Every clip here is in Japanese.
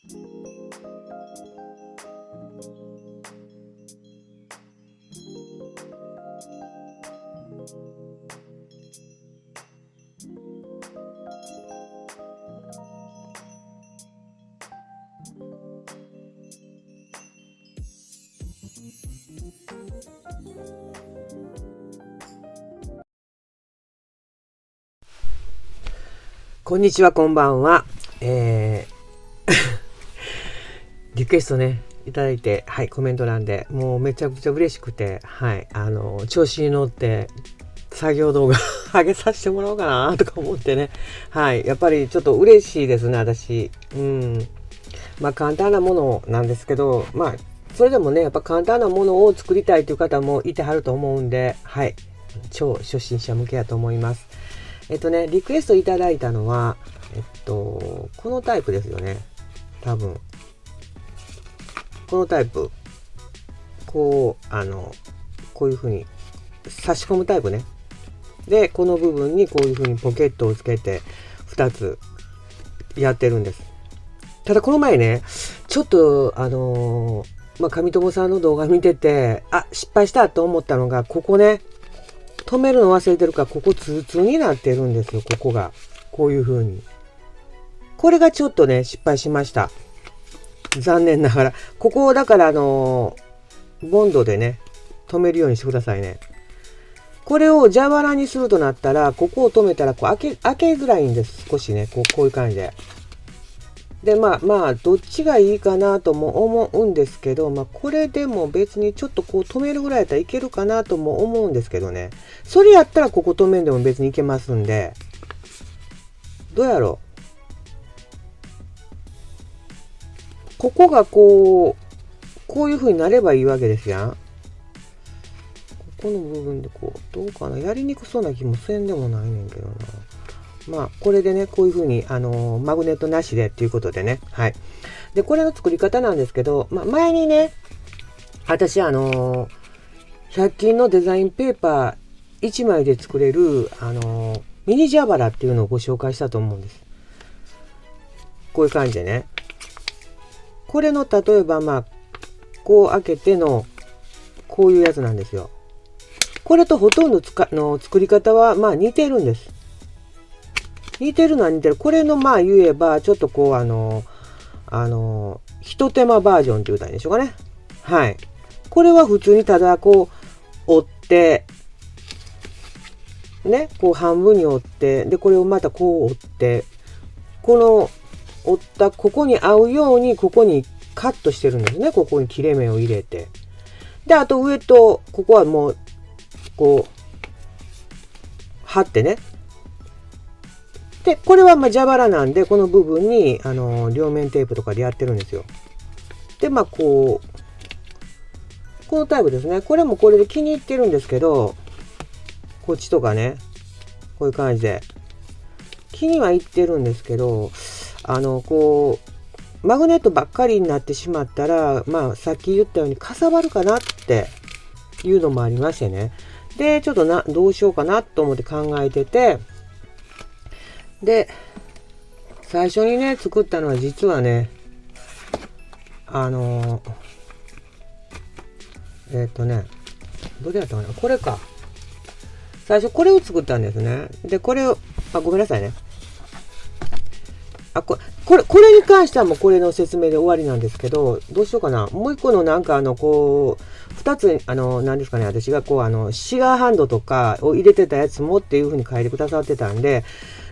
こんにちは、こんばんは。リクエストね、いただいて、はい、コメント欄でもうめちゃくちゃ嬉しくて、はい、調子に乗って作業動画上げさせてもらおうかなとか思ってね、はい、やっぱりちょっと嬉しいですね、私。まあ簡単なものなんですけど、まあそれでもね、やっぱ簡単なものを作りたいという方もいてはると思うんで、はい、超初心者向けやと思います。リクエストいただいたのは、このタイプですよね。多分。このタイプ。こういう風に差し込むタイプね。で、この部分にこういう風にポケットをつけて2つやってるんです。ただこの前ね、ちょっと上友さんの動画見てて、失敗したと思ったのが、ここね、止めるの忘れてるから、ここツーツーになってるんですよ、ここが。こういう風に。これがちょっとね、失敗しました。残念ながら。ここをだからボンドでね、止めるようにしてくださいね。これを蛇腹にするとなったら、ここを止めたらこう開けづらいんです。少しね、こういう感じで。で、まあ、どっちがいいかなとも思うんですけど、これでも別にちょっとこう止めるぐらいやったらいけるかなとも思うんですけどね。それやったらここ止めんでも別にいけますんで、どうやろう。ここがこういう風になればいいわけですやん。ここの部分でどうかな。やりにくそうな気もせんでもないねんけどな。これでね、こういう風に、マグネットなしでっていうことでね。はい。で、これの作り方なんですけど、前にね、私、100均のデザインペーパー1枚で作れる、ミニ蛇腹っていうのをご紹介したと思うんです。こういう感じでね。これの、例えば、こう開けての、こういうやつなんですよ。これとほとんどの作り方は、似てるんです。似てるのは似てる。これの言えば、ちょっと一手間バージョンって言うたらいいんでしょうかね。はい。これは普通にただ折って、ね、半分に折って、で、これをまた折って、この折ったここに合うように、ここにカットしてるんですね。ここに切れ目を入れて。で、あと上と、ここはもう、貼ってね。で、これは蛇腹なんで、この部分に、両面テープとかでやってるんですよ。で、このタイプですね。これもこれで気に入ってるんですけど、こっちとかね、こういう感じで。気には入ってるんですけど、マグネットばっかりになってしまったら、さっき言ったようにかさばるかなっていうのもありましてね。で、ちょっとどうしようかなと思って考えてて、で、最初にね、作ったのは実はね、どれやったかな、これか。最初これを作ったんですね。で、これを、ごめんなさいね。これに関してはもうこれの説明で終わりなんですけど、どうしようかな。もう一個の二つ、何ですかね、私がシガーハンドとかを入れてたやつもっていう風に書いてくださってたんで、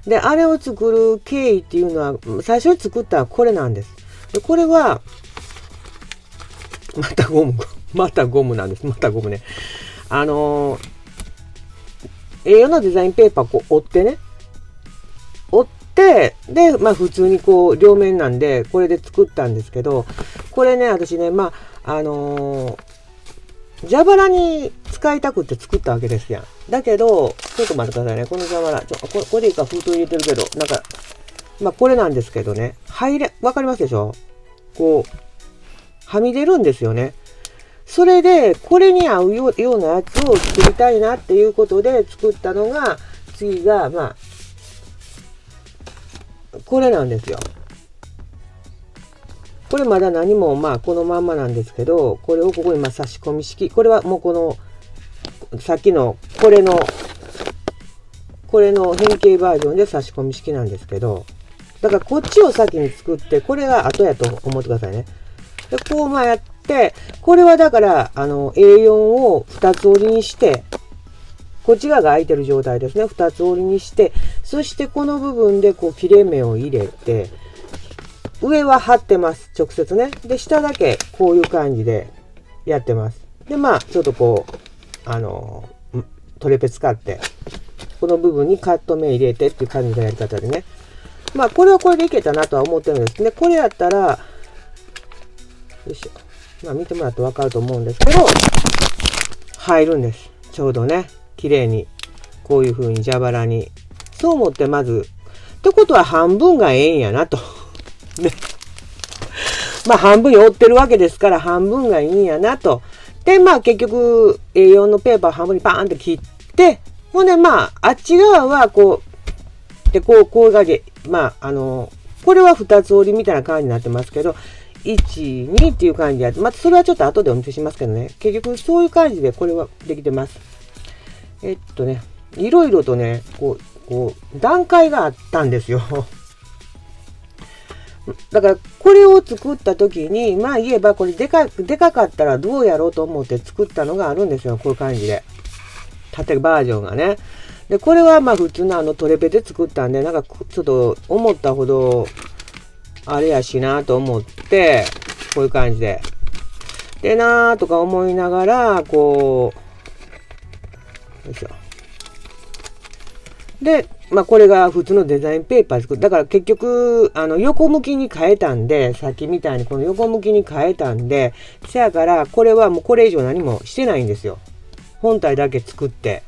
で、あれを作る経緯っていうのは、最初に作ったこれなんです。で、これは、またゴムなんです。またゴムね。A4 のデザインペーパー折ってね。折って、で、普通に両面なんで、これで作ったんですけど、これね、私ね、蛇腹に使いたくって作ったわけですやん。だけど、ちょっと待ってくださいね。この蛇腹、これでいいか、封筒入れてるけど、これなんですけどね。わかりますでしょ？はみ出るんですよね。それで、これに合うようなやつを作りたいなっていうことで作ったのが、次が、これなんですよ。これまだ何もまあこのまんまなんですけど、これをここにまあ差し込み式、これはもうこのさっきのこれの変形バージョンで差し込み式なんですけど、だからこっちを先に作って、これが後やと思ってくださいね。で、こうまあやって、これはだからA4 を2つ折りにして、こっち側が空いてる状態ですね。2つ折りにして、そしてこの部分でこう切れ目を入れて、上は貼ってます。直接ね。で、下だけこういう感じでやってます。で、まあ、ちょっとこう、トレペ使って、この部分にカット目入れてっていう感じのやり方でね。まあ、これはこれでいけたなとは思ってるんですね。これやったら、よいしょ。まあ、見てもらってわかると思うんですけど、入るんです。ちょうどね。綺麗に。こういう風に蛇腹に。そう思ってまず、ってことは半分がええんやなと。ね。まあ半分に折ってるわけですから半分がいいんやなと。で、まあ結局 A4 のペーパー半分にパーンって切って、ほんでまああっち側はこう、でこういう感じ。まあこれは2つ折りみたいな感じになってますけど、1、2っていう感じでやって、またそれはちょっと後でお見せしますけどね。結局そういう感じでこれはできてます。いろいろとね、こう、段階があったんですよ。だから、これを作った時に、まあ言えば、これでかかったらどうやろうと思って作ったのがあるんですよ。こういう感じで。縦バージョンがね。で、これはまあ普通のトレペで作ったんで、なんかちょっと思ったほど、あれやしなと思って、こういう感じで。でなーとか思いながら、こう、よいしょ。で、まあこれが普通のデザインペーパー作る。だから結局、横向きに変えたんで、さっきみたいにこの横向きに変えたんで、せやからこれはもうこれ以上何もしてないんですよ。本体だけ作って。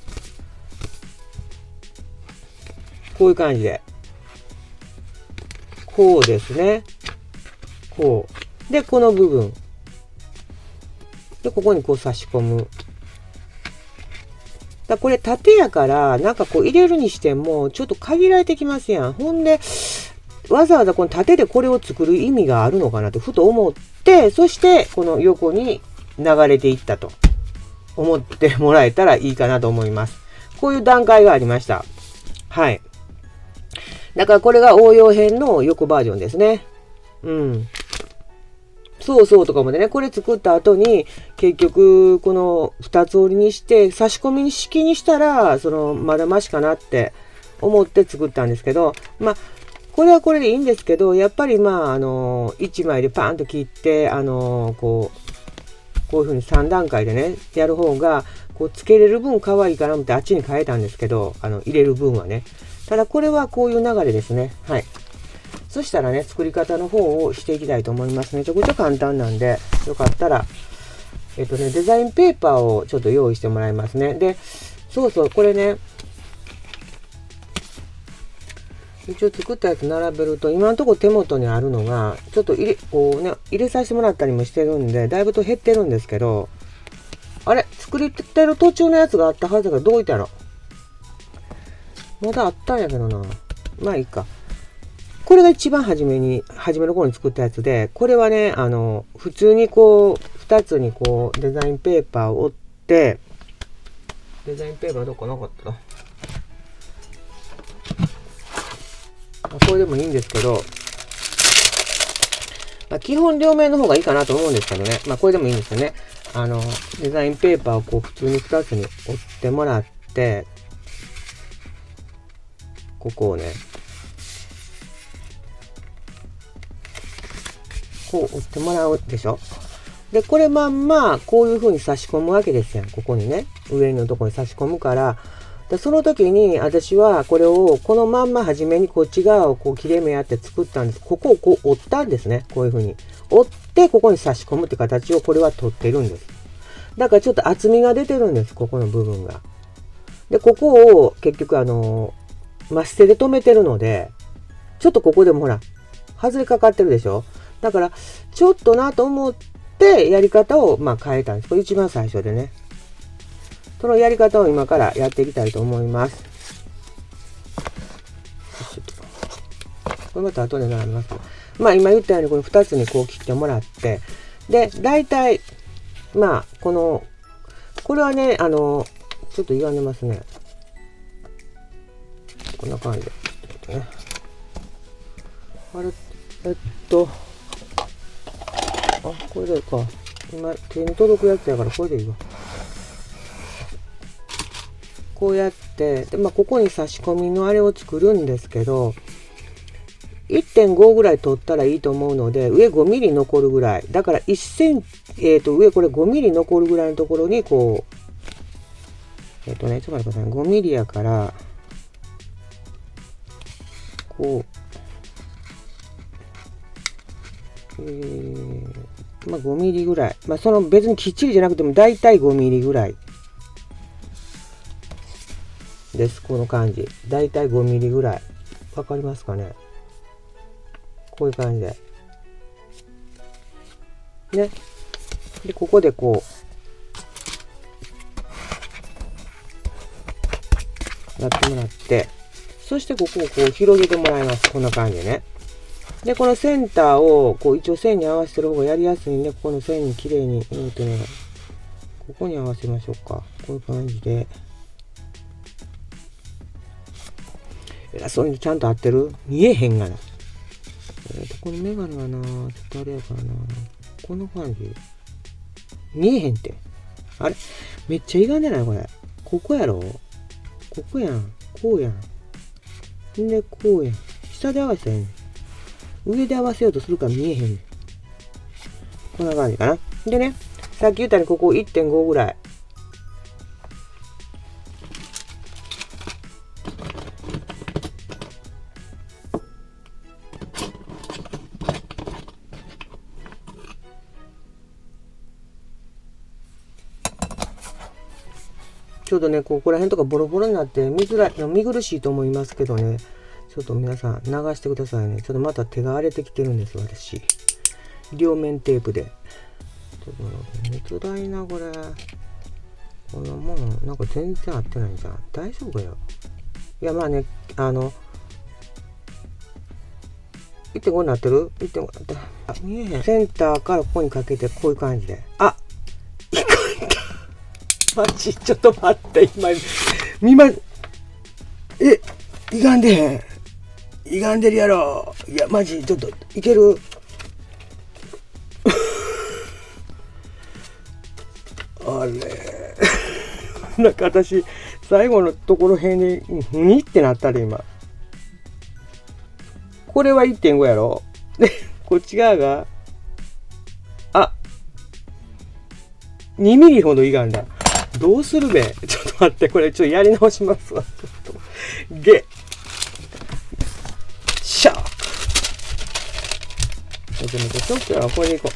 こういう感じで。こうですね。こう。で、この部分。で、ここにこう差し込む。だこれ縦やから、なんかこう入れるにしても、ちょっと限られてきますやん。ほんで、わざわざこの縦でこれを作る意味があるのかなとふと思って、そしてこの横に流れていったと思ってもらえたらいいかなと思います。こういう段階がありました。はい。だからこれが応用編の横バージョンですね。うん。そうそうとかもね、これ作った後に、結局、この二つ折りにして、差し込み式にしたら、まだマシかなって思って作ったんですけど、まあ、これはこれでいいんですけど、やっぱりまあ、一枚でパーンと切って、こういう風に3段階でね、やる方が、こう、つけれる分可愛いかなと思ってあっちに変えたんですけど、入れる分はね。ただこれはこういう流れですね。はい。そしたらね、作り方の方をしていきたいと思いますね。めちゃくちゃ簡単なんで、よかったら、デザインペーパーをちょっと用意してもらいますね。で、そうそう、これね、一応作ったやつ並べると、今のところ手元にあるのが、ちょっと入れさせてもらったりもしてるんで、だいぶと減ってるんですけど、あれ、作ってる途中のやつがあったはずだから、どういったの？まだあったんやけどな。まあいいか。これが一番初めの頃に作ったやつで、これはね、普通にこう、二つにこう、デザインペーパーを折って、デザインペーパーどこなかったの？これでもいいんですけど、まあ、基本両面の方がいいかなと思うんですけどね。まあこれでもいいんですよね。デザインペーパーをこう、普通に二つに折ってもらって、ここをね、こう折ってもらうでしょ。で、これまんま、こういう風に差し込むわけですやん。ここにね。上のところに差し込むから。で、その時に、私はこれを、このまんま初めにこっち側をこう切れ目やって作ったんです。ここをこう折ったんですね。こういう風に。折って、ここに差し込むって形を、これは取ってるんです。だからちょっと厚みが出てるんです。ここの部分が。で、ここを、結局マステで留めてるので、ちょっとここでもほら、外れかかってるでしょ。だから、ちょっとなと思って、やり方をまあ変えたんです。これ一番最初でね。そのやり方を今からやっていきたいと思います。これまた後で並べます。まあ今言ったようにこの2つにこう切ってもらって、で大体まあこれはねちょっと歪んでますね。こんな感じで、ね、あれこれでか、今手に届くやつやからこれでいいわ。こうやってで、まあ、ここに差し込みのあれを作るんですけど、1.5 ぐらい取ったらいいと思うので、上5ミリ残るぐらいだから1センチ、上これ5ミリ残るぐらいのところにこうちょっと待ってください。5ミリやからこうまあ5ミリぐらい、まあその別にきっちりじゃなくてもだいたい5ミリぐらいです。この感じだいたい5ミリぐらい、わかりますかね。こういう感じでね。でここでこうやってもらって、そしてここをこう広げてもらいます。こんな感じでね。でこのセンターをこう一応線に合わせてる方がやりやすいんで、ここの線にきれいにここに合わせましょうか。こういう感じで。偉そうにちゃんと合ってる？見えへんがな。このメガネがな、ちょっとあれやからな。こんな感じ。見えへんって。あれめっちゃ歪んでないこれ。ここやろ？ここやん。こうやん。んで、こうやん。下で合わせたらいいねん。上で合わせようとするから見えへんねん。こんな感じかな。でね、さっき言ったようにここ 1.5 ぐらい。ちょうどね、ここら辺とかボロボロになって見苦しいと思いますけどね、ちょっと皆さん流してくださいね。ちょっとまた手が荒れてきてるんです、私。両面テープで。ちょっと見づらいな、これ。こんなもん、なんか全然合ってないじゃん。大丈夫かよ。いや、まあね、1.5 になってる？ 1.5 になってる。あ、見えへん。センターからここにかけて、こういう感じで。あ、いかんた。マジ、ちょっと待って、今、歪んでへん。歪んでるやろ。いや、マジ、ちょっと、いける？あれ。なんか私、最後のところ辺に、にってなったで、今。これは 1.5 やろ。で、こっち側が、2ミリほど歪んだ。どうするべ？ちょっと待って、これちょっとやり直しますわ。ちょっと。シャー。ちょっとこれでいこう。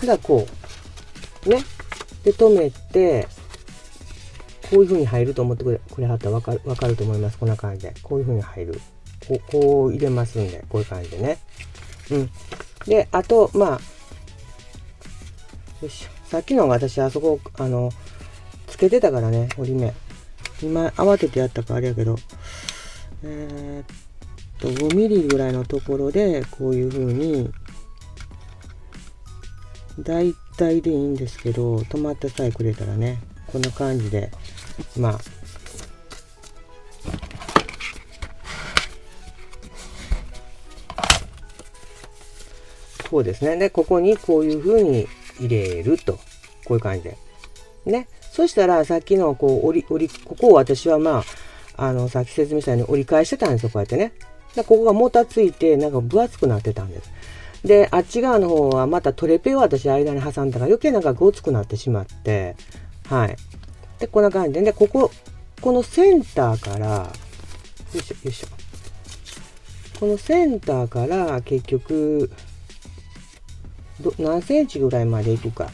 だこうね、で止めて、こういう風に入ると思ってくれはったらわかると思います。こんな感じでこういう風に入る、こう入れますんで、こういう感じでね。であとまあよいしょ、さっきの私あそこつけてたからね、折り目今慌ててやったからあれやけど、5ミリぐらいのところでこういう風に大体でいいんですけど、止まってさえくれたらね、こんな感じでまあこうですね。でここにこういう風に入れると、こういう感じでね。そしたらさっきのこうここを私はまあさっき説明したように折り返してたんですよ、こうやってね。でここがもたついてなんか分厚くなってたんです。であっち側の方はまたトレペを私間に挟んだから余計なんかごつくなってしまって、はい。でこんな感じで、ね、このセンターからよいしょよいしょ、このセンターから結局何センチぐらいまでいくか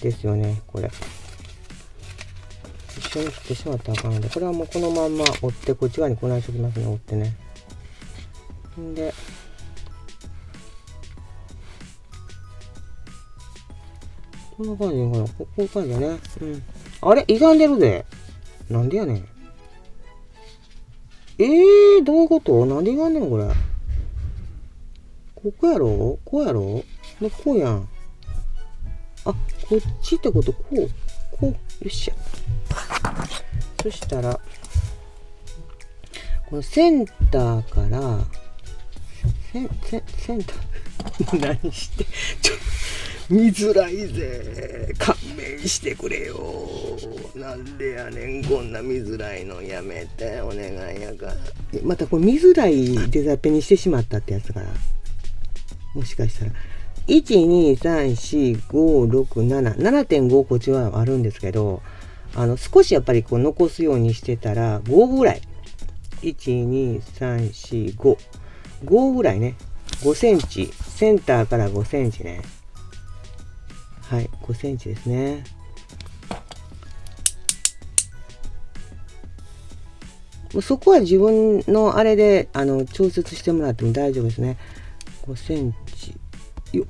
ですよね。これ一緒に切ってしまったらあかんので、これはもうこのまんま折ってこっち側にこないしておきますね。折ってね。んでこんな感じかな。こういう感じだね。うん。あれ歪んでるで。なんでやねん。どういうことなんで歪んでんのこれ。ここやろこうやろで、こうやん。あ、こっちってこと、こう。よっしゃ。そしたら、このセンターから、センター何して見づらいぜ。勘弁してくれよ。なんでやねん、こんな見づらいのやめて、お願いやから。またこれ見づらいデザペにしてしまったってやつから。もしかしたら。1、2、3、4、5、6、7。7.5 こっちはあるんですけど、少しやっぱりこう残すようにしてたら、5ぐらい。1、2、3、4、5。5ぐらいね。5センチ。センターから5センチね。はい、5センチですね。もうそこは自分のあれで調節してもらっても大丈夫ですね。5センチ。よっ。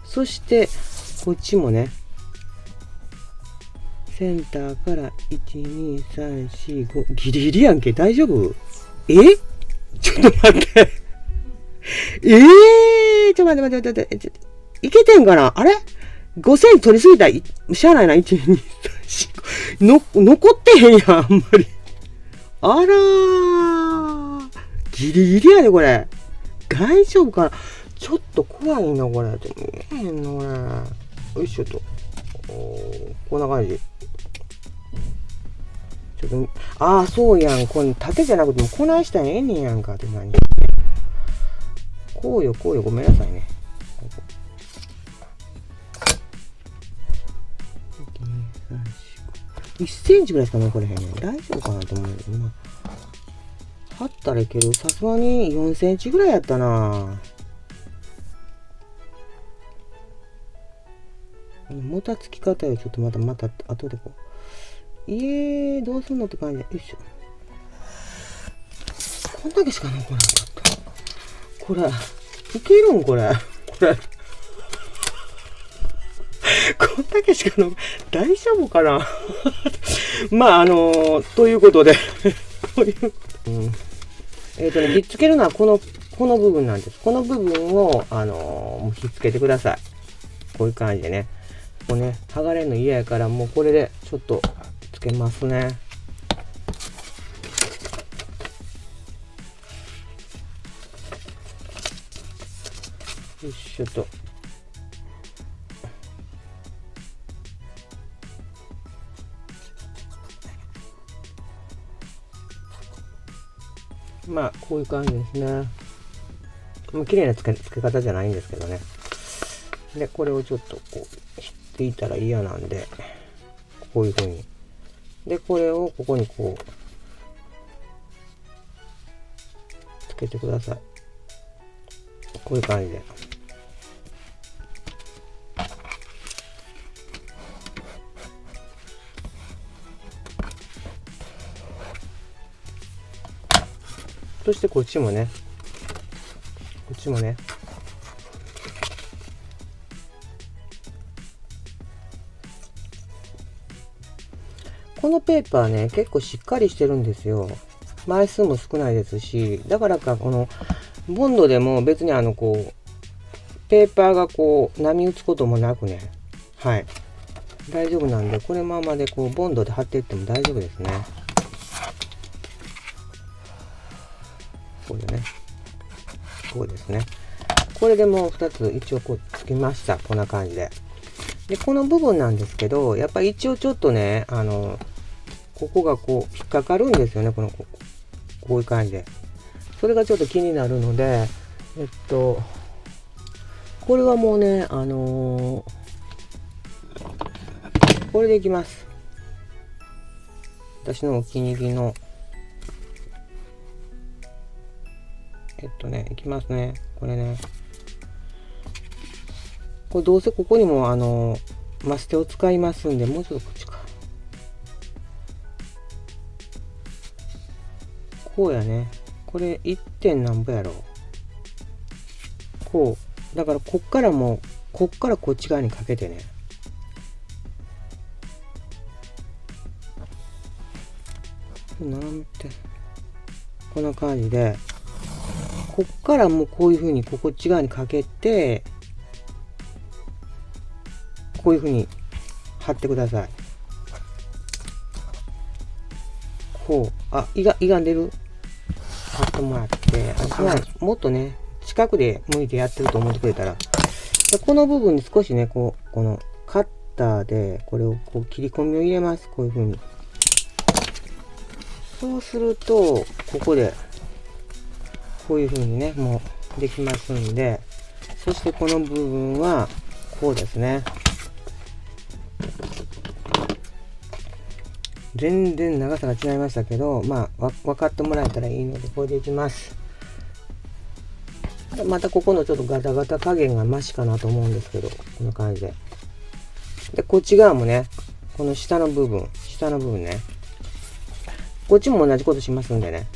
そして、こっちもね。センターから1、2、3、4、5。ギリギリやんけ。大丈夫？ちょっと待って。ちょっと待って。いけてんかなあれ ?5 センチ取りすぎた。しゃあないな。1、2、3、4。残ってへんやん、あんまり。あらー。ギリギリやで、これ。大丈夫かなちょっと怖いな、これ。でも見えへんの、これ。よいしょと。こんな感じ。ちょっと、そうやん。これ縦じゃなくても、こないしたらええねんやんかって何こうよ、ごめんなさいね。1センチぐらいしか残れへんねん。大丈夫かなと思うけど、貼ったらいける。さすがに4センチぐらいやったな。もたつき方よ、ちょっとまた後でこう。どうすんのって感じで。よいしょ。こんだけしか残らなかった。これ、いけるんこれ。こんだけしか大丈夫かなということでひっつけるのはこの部分なんです。この部分を、ひっつけてください。こういう感じでね。こうね、剥がれるの嫌やから、もうこれでちょっとつけますね。よいしょと。こういう感じですね。綺麗なつけ方じゃないんですけどね。で、これをちょっとこう、ひっついたら嫌なんで、こういう風に。で、これをここにこう、つけてください。こういう感じで。そしてこっちもね。このペーパーね、結構しっかりしてるんですよ。枚数も少ないですし、だからか、この、ボンドでも別にこう、ペーパーがこう、波打つこともなくね、はい。大丈夫なんで、これままでこう、ボンドで貼っていっても大丈夫ですね。これね。こうですね。これでもう2つ一応こうつきました。こんな感じで。で、この部分なんですけど、やっぱり一応ちょっとね、ここがこう引っかかるんですよね。こういう感じで。それがちょっと気になるので、これはもうね、これでいきます。私のお気に入りの、いきますね。これね。これどうせここにもマステを使いますんで、もうちょっとこっちか。こうやね。これ 1. 何ぼやろう。こだからこっからこっち側にかけてね、斜めってこんな感じで、こっからもうこういう風にこっち側にかけて、こういう風に貼ってください。こう、歪んでる、貼ってもらって、もっとね、近くで向いてやってると思ってくれたら、この部分に少しね、このカッターでこれを切り込みを入れます。こういう風に。そうすると、ここでこういう風にね、もうできますんで、そしてこの部分はこうですね。全然長さが違いましたけど、まあ分かってもらえたらいいので、これでいきます。またここのちょっとガタガタ加減がマシかなと思うんですけど、こんな感じで。で、こっち側もね、この下の部分ね、こっちも同じことしますんでね。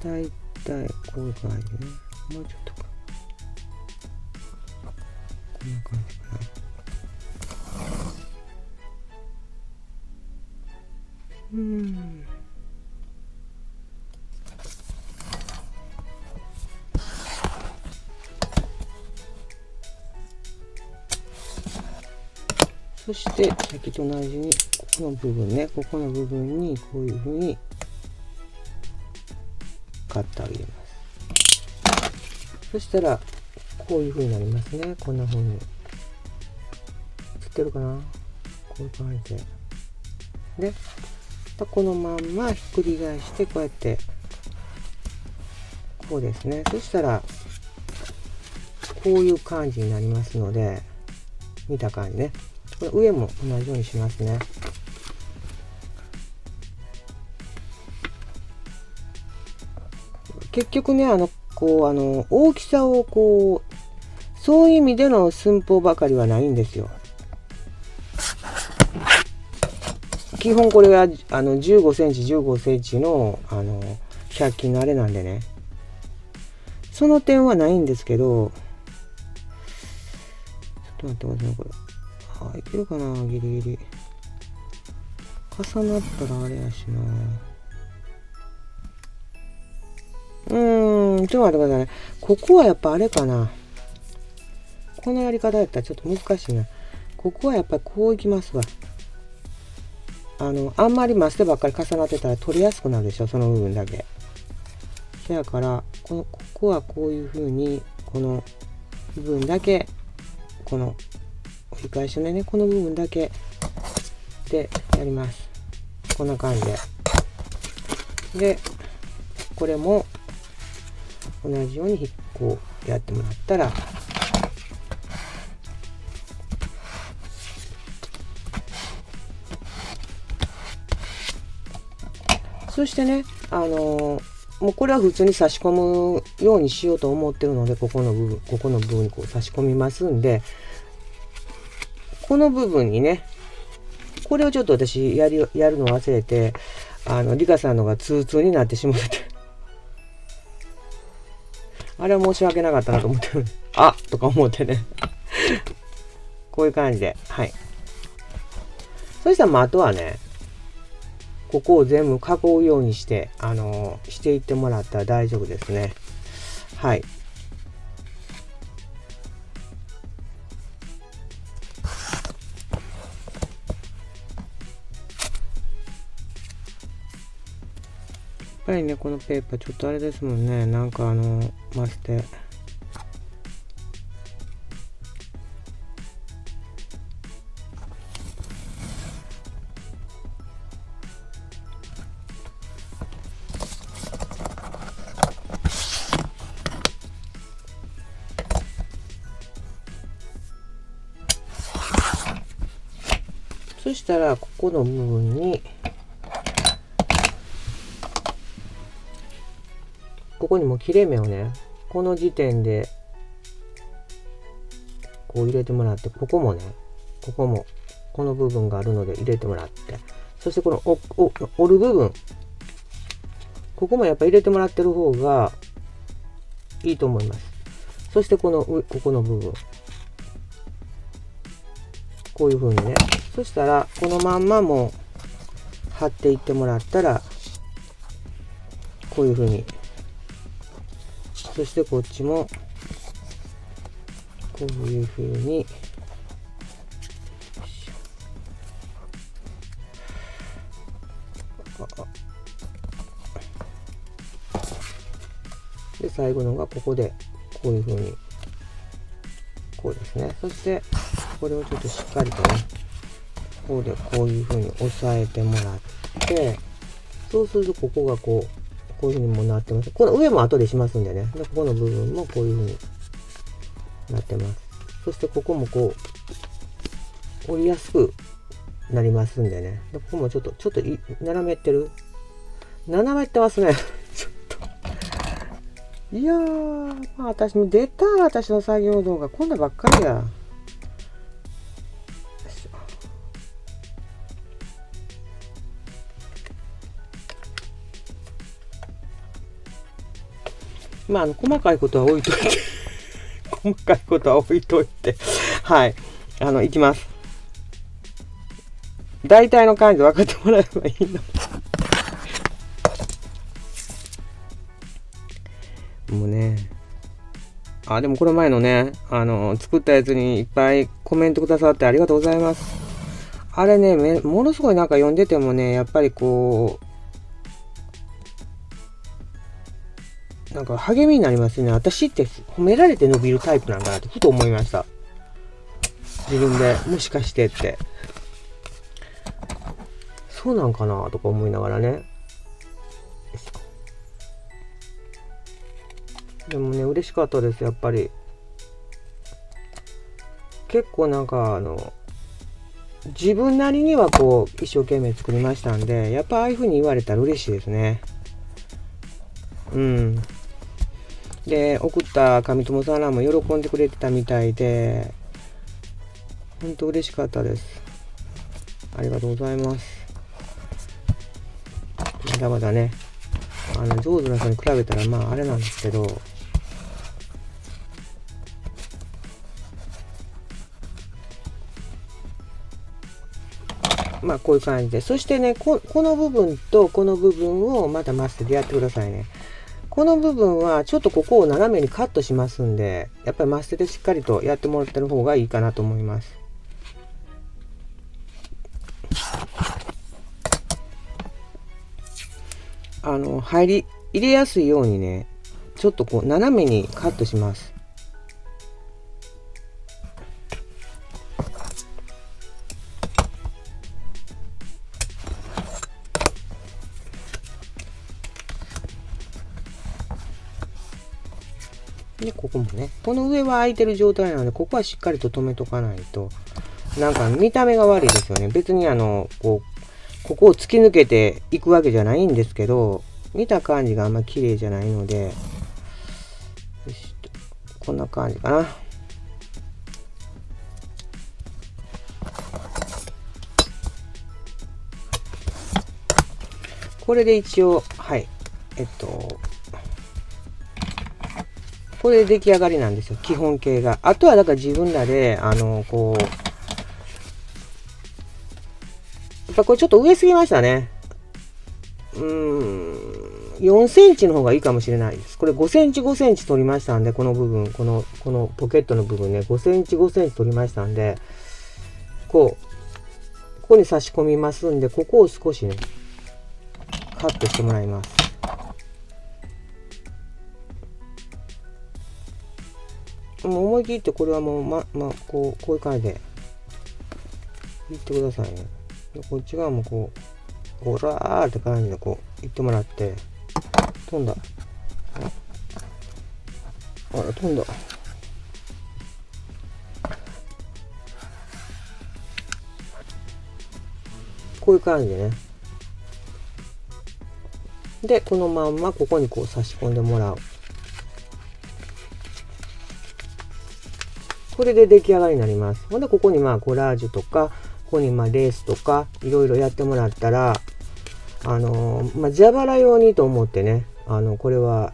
だいたいこういう感じね。もうちょっとか。こんな感じかな。そしてさっきと同じにここの部分ね、ここの部分にこういうふうにカッターを入れます。そしたらこういうふうになりますね。こんなふうに映ってるかな、こういう感じで。でこのまんまひっくり返してこうやってこうですね。そしたらこういう感じになりますので、見た感じね。これ上も同じようにしますね。結局ね、大きさをそういう意味での寸法ばかりはないんですよ。基本これは15センチ15センチの100均のあれなんでね、その点はないんですけど、ちょっと待ってください。これいけるかな、ギリギリ重なったらあれやしな。ちょっと待ってくださいね。ここはやっぱあれかな、このやり方やったらちょっと難しいな。ここはやっぱりこういきますわ。あんまりマステばっかり重なってたら取りやすくなるでしょ、その部分だけ。そやからここはこういう風にこの部分だけ、この折り返しのね、この部分だけでやります。こんな感じで。でこれも同じようにこうやってもらったら、そしてね、もうこれは普通に差し込むようにしようと思ってるので、ここの部分にこう差し込みますんで、この部分にね、これをちょっと私やるの忘れて、リカさんのがツーツーになってしまって、あれは申し訳なかったなと思ってる。とか思ってね。こういう感じで、はい。そしたらあとはね、ここを全部囲うようにして、していってもらったら大丈夫ですね。はい。やっぱりね、このペーパーちょっとあれですもんね。なんかマステ。そしたらここの部分にここにも切れ目をね、この時点でこう入れてもらって、ここもこの部分があるので入れてもらって、そしてこの折る部分、ここもやっぱ入れてもらってる方がいいと思います。そしてここの部分、こういう風にね、そしたらこのまんまもう貼っていってもらったら、こういう風に、そしてこっちもこういう風に、で最後のがここでこういう風に、こうですね。そしてこれをちょっとしっかりとね、こういう風に押さえてもらって、そうするとここがこういう風にもなってます。この上も後でしますんでね。でここの部分もこういう風になってます。そしてここもこう折りやすくなりますんでね。でここもちょっと斜めってますね。ちょっと。いやー、まあ私も私の作業動画こんなばっかりや。まあ細かいことは置いといて細かいことは置いといてはい、いきます。大体の感じで分かってもらえばいいの。もうね、でもこの前のね、作ったやつにいっぱいコメントくださってありがとうございます。あれね、ものすごいなんか読んでてもね、やっぱりこう、なんか励みになりますね。私って褒められて伸びるタイプなんだなってふと思いました。自分で、もしかしてって。そうなんかなとか思いながらね。でもね、嬉しかったです、やっぱり。結構なんか自分なりにはこう、一生懸命作りましたんで、やっぱああいう風に言われたら嬉しいですね。うん。で、送った上友さんらも喜んでくれてたみたいで、ほんと嬉しかったです。ありがとうございます。まだまだね、上手な人に比べたらまああれなんですけど、まあこういう感じで、そしてね、この部分とこの部分をまたマスでやってくださいね。この部分はちょっとここを斜めにカットしますんで、やっぱりマステでしっかりとやってもらってる方がいいかなと思います。入れやすいようにね、ちょっとこう斜めにカットします。で、ここもね、この上は空いてる状態なので、ここはしっかりと留めとかないと、なんか見た目が悪いですよね。別にここを突き抜けていくわけじゃないんですけど、見た感じがあんま綺麗じゃないので、よしと、こんな感じかな。これで一応、はい、これで出来上がりなんですよ、基本形が。あとはだから自分らで、こう、やっぱこれちょっと上すぎましたね。4センチの方がいいかもしれないです。これ5センチ5センチ取りましたんで、この部分、このポケットの部分ね、5センチ5センチ取りましたんで、ここに差し込みますんで、ここを少しね、カットしてもらいます。もう思い切ってこれはもう、こういう感じで、いってくださいね。でこっち側もこう、オラーって感じでこう、いってもらって、飛んだ。あら、飛んだ。こういう感じでね。で、このまんまここにこう差し込んでもらう。これで出来上がりになります。ほんで、ここにコラージュとか、ここにまあレースとかいろいろやってもらったら、まあ、蛇腹用にと思ってね、これは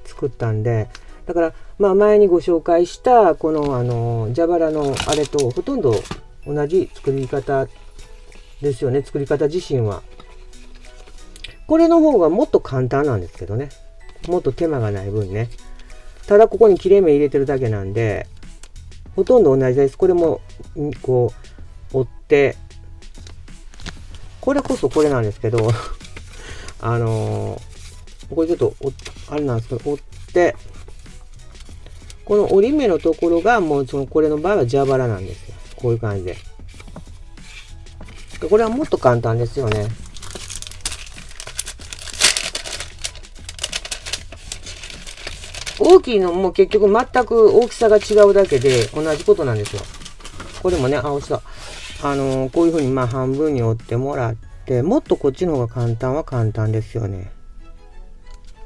作ったんで、だからまあ前にご紹介したこの蛇腹のあれとほとんど同じ作り方ですよね。作り方自身はこれの方がもっと簡単なんですけどね、もっと手間がない分ね。ただここに切れ目入れてるだけなんでほとんど同じです。これもこう折って、これこそこれなんですけどこれちょっとあれなんですけど、折ってこの折り目のところがもうこれの場合は蛇腹なんですよ。こういう感じで。これはもっと簡単ですよね。大きいのも結局全く大きさが違うだけで同じことなんですよ。これもね、落ちた。こういうふうにまあ半分に折ってもらって、もっとこっちの方が簡単は簡単ですよね。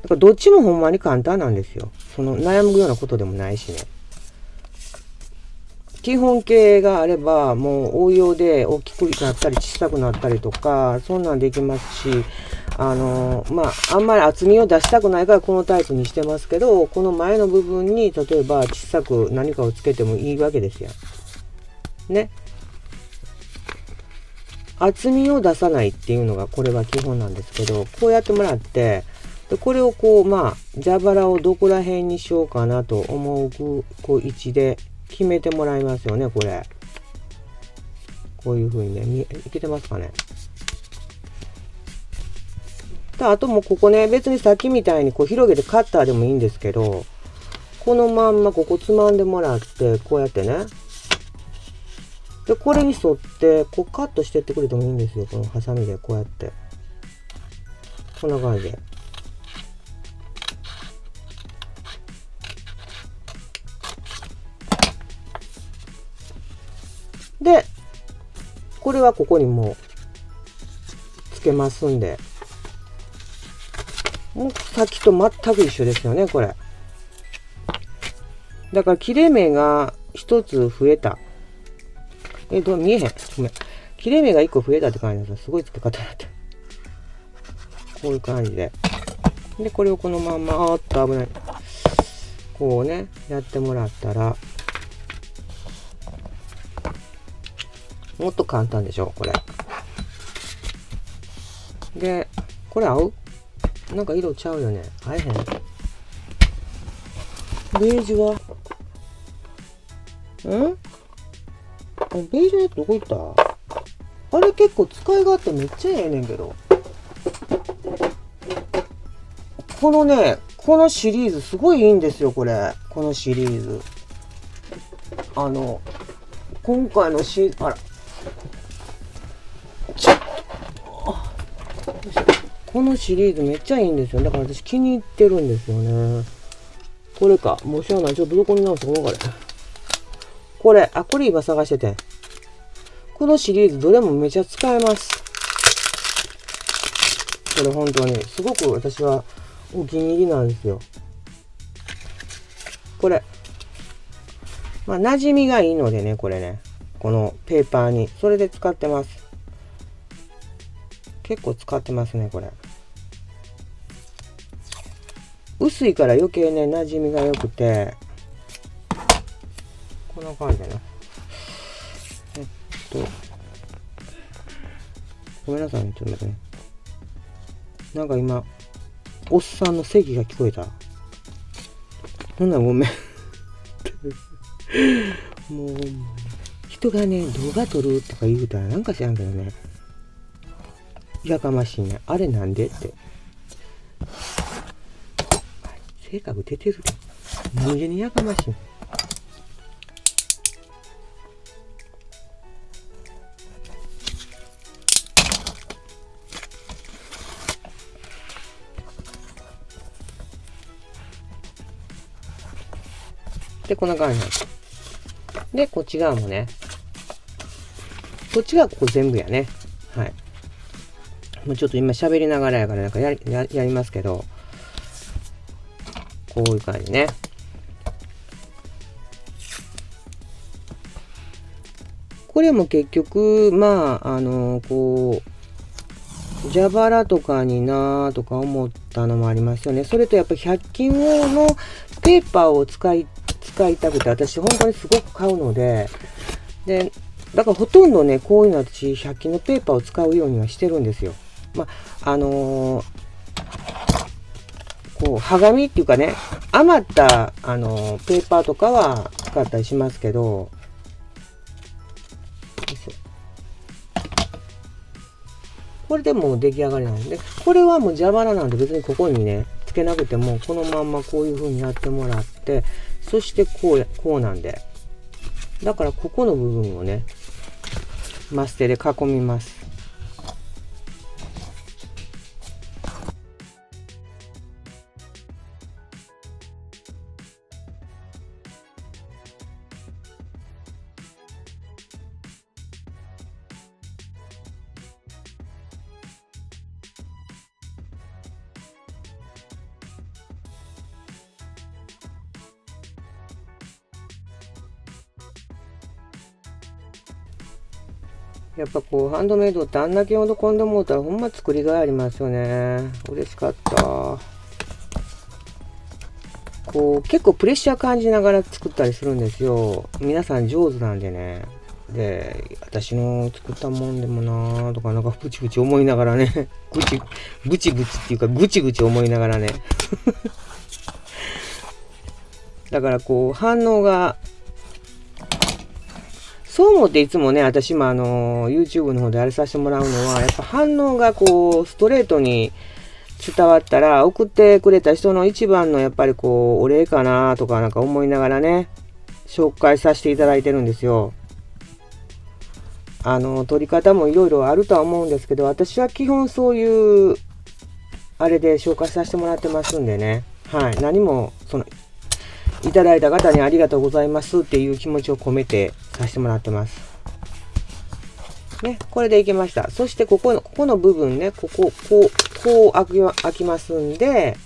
だからどっちもほんまに簡単なんですよ。その悩むようなことでもないしね。基本形があればもう応用で大きくなったり小さくなったりとかそんなんできますし、まああんまり厚みを出したくないからこのタイプにしてますけど、この前の部分に例えば小さく何かをつけてもいいわけですよね。厚みを出さないっていうのがこれは基本なんですけど、こうやってもらってでこれをこうまあ蛇腹をどこら辺にしようかなと思うこう位置で決めてもらいますよね。これこういう風にねいけてますかね。あともうここね、別にさっきみたいにこう広げてカッターでもいいんですけど、このまんまここつまんでもらってこうやってね、でこれに沿ってこうカットしてってくれてもいいんですよ。このハサミでこうやってこんな感じで。でこれはここにもうつけますんで、もうさっきと全く一緒ですよねこれ。だから切れ目が一つ増えた。見えへん。ごめん。切れ目が一個増えたって感じです。すごい付け方になって。こういう感じで。で、これをこのまんま、あーっと危ない。こうね、やってもらったら、もっと簡単でしょ、これ。で、これ合う？なんか色ちゃうよね。合えへん。ベージュはベージュのやつどこ行った？あれ結構使い勝手めっちゃええねんけど。このね、このシリーズすごいいいんですよ、これ。このシリーズ。今回のあら。このシリーズめっちゃいいんですよ。だから私気に入ってるんですよね。これか。もう知らない。ちょっとどこに直すか分かれ。これ。これ今探してて。このシリーズどれもめちゃ使えます。これ本当に。すごく私はお気に入りなんですよ。これ。まあ馴染みがいいのでね、これね。このペーパーに。それで使ってます。結構使ってますね、これ。薄いから余計ね、馴染みが良くて。こんな感じだな。ごめんなさいね、ちょっと待ってね。なんか今、おっさんの咳が聞こえた。ほんならごめん。もう、人がね、動画撮るとか言うたらなんか知らんけどね。やかましいね。あれなんでって。性格出てる。何気にやかましい。で、こんな感じなんです。で、こっち側もね。こっち側ここ全部やね。はい。もうちょっと今喋りながらやからなんかやりますけど、こういう感じね。これも結局、まあ、こう、蛇腹とかになーとか思ったのもありますよね。それとやっぱり100均のペーパーを使いたくて、私本当にすごく買うので、だからほとんどね、こういうの私、100均のペーパーを使うようにはしてるんですよ。まあ、こう、はがみっていうかね、余った、ペーパーとかは使ったりしますけど、これでもう出来上がりなので、これはもう蛇腹なんで別にここにね、つけなくても、このまんまこういう風にやってもらって、そしてこうなんで。だからここの部分をね、マステで囲みます。やっぱこう、ハンドメイドってあんだけ喜んでもうたらほんま作りがいありますよね。嬉しかった。こう、結構プレッシャー感じながら作ったりするんですよ。皆さん上手なんでね。で、私の作ったもんでもなーとかなんかブチブチ思いながらね。ブチブチっていうかぐちぐち思いながらね。だからこう、反応が、そう思っていつもね、私もYouTube の方であれさせてもらうのは、やっぱ反応がこう、ストレートに伝わったら、送ってくれた人の一番のやっぱりこう、お礼かなとかなんか思いながらね、紹介させていただいてるんですよ。撮り方もいろいろあるとは思うんですけど、私は基本そういう、あれで紹介させてもらってますんでね。はい。何も、いただいた方にありがとうございますっていう気持ちを込めてさせてもらってます。ね、これでいけました。そしてここの部分ね、こう開きますんで、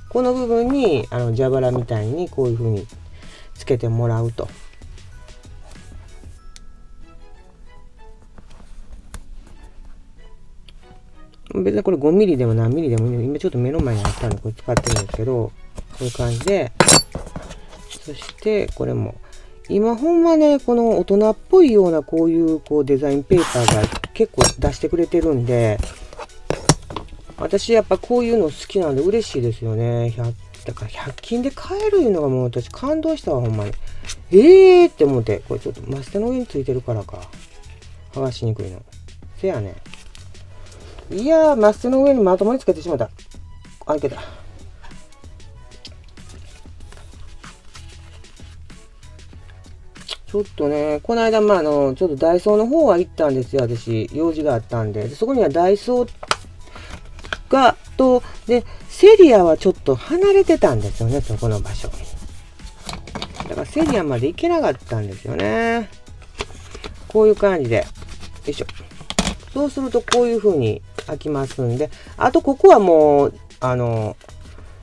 この部分に、蛇腹みたいにこういう風につけてもらうと。別にこれ5ミリでも何ミリでもいいので、今ちょっと目の前にあったのでこれ使ってるんですけど、こういう感じで、そしてこれも、今ほんまね、この大人っぽいようなこういうデザインペーパーが結構出してくれてるんで、私やっぱこういうの好きなんで嬉しいですよね。だから100均で買えるいうのがもう私感動したわ、ほんまに。って思って、これちょっとマステの上についてるからか。剥がしにくいの。せやね。いやー、マステの上にまともにつけてしまった。開けた。ちょっとね、この間、ちょっとダイソーの方は行ったんですよ、私。用事があったんで。そこにはダイソーで、セリアはちょっと離れてたんですよね、そこの場所に。だからセリアまで行けなかったんですよね。こういう感じで。よいしょ。そうするとこういう風に開きますんで、あとここはもう、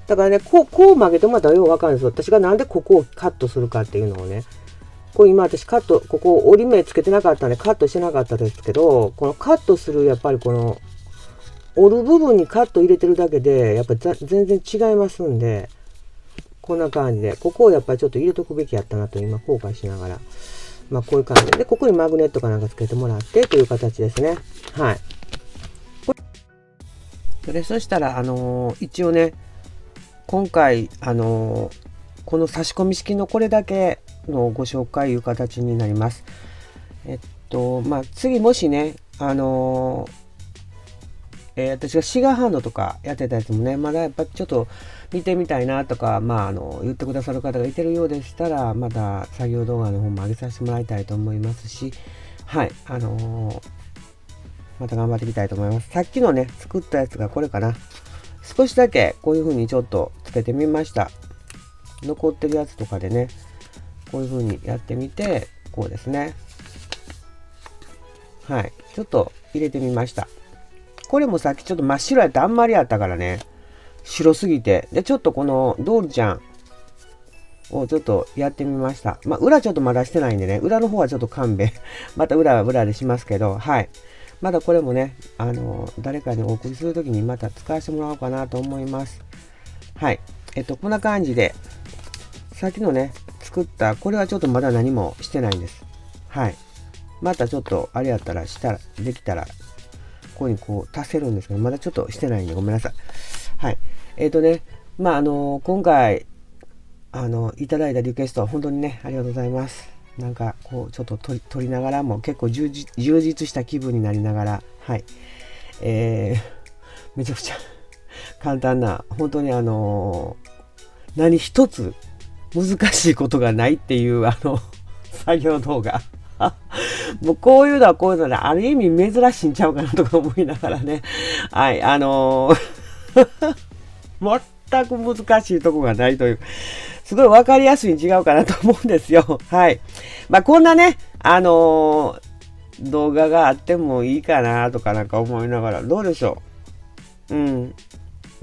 だからね、こう曲げてもらったらよくわかるんですよ。私がなんでここをカットするかっていうのをね。これ今私ここ折り目つけてなかったんでカットしてなかったですけど、このカットするやっぱりこの折る部分にカット入れてるだけでやっぱり全然違いますんで、こんな感じで、ここをやっぱりちょっと入れとくべきやったなと今後悔しながら、こういう感じで、ここにマグネットかなんかつけてもらってという形ですね。はい。そしたら一応ね、今回この差し込み式のこれだけのご紹介いう形になります。次もしね、私がシガーハンドとかやってたやつもね、まだやっぱちょっと見てみたいなとか、言ってくださる方がいてるようでしたら、また作業動画の方も上げさせてもらいたいと思いますし、はい、また頑張っていきたいと思います。さっきのね、作ったやつがこれかな。少しだけこういう風にちょっとつけてみました。残ってるやつとかでね、こういう風にやってみて、こうですね。はい。ちょっと入れてみました。これもさっきちょっと真っ白やったあんまりやったからね。白すぎて。で、ちょっとこのドールちゃん。をちょっとやってみました。裏ちょっとまだしてないんでね、裏の方はちょっと勘弁。また裏は裏でしますけど、はい。まだこれもね、誰かにお送りするときにまた使わせてもらおうかなと思います。はい。こんな感じで、さっきのね、作った、これはちょっとまだ何もしてないんです。はい。またちょっと、あれやったら、できたら、ここにこう足せるんですけど、まだちょっとしてないんでごめんなさい。はい。今回、いただいたリクエスト、本当にね、ありがとうございます。なんか、こう、ちょっと撮りながらも、結構充実した気分になりながら、はい。めちゃくちゃ簡単な、本当に何一つ難しいことがないっていう作業動画もうこういうのはこういうのである意味珍しいんちゃうかなとか思いながらね、はい全く難しいとこがないという、すごいわかりやすいに違うかなと思うんですよ。はい。こんなね、動画があってもいいかなとかなんか思いながら、どうでしょう。うん。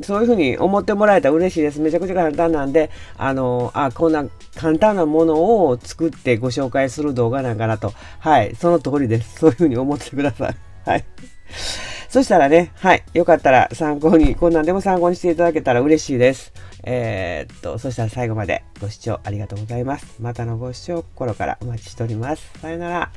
そういうふうに思ってもらえたら嬉しいです。めちゃくちゃ簡単なんで、こんな簡単なものを作ってご紹介する動画なんかなと。はい、その通りです。そういうふうに思ってください。はい。そしたらね、はい、よかったらこんなんでも参考にしていただけたら嬉しいです。そしたら最後までご視聴ありがとうございます。またのご視聴心からお待ちしております。さよなら。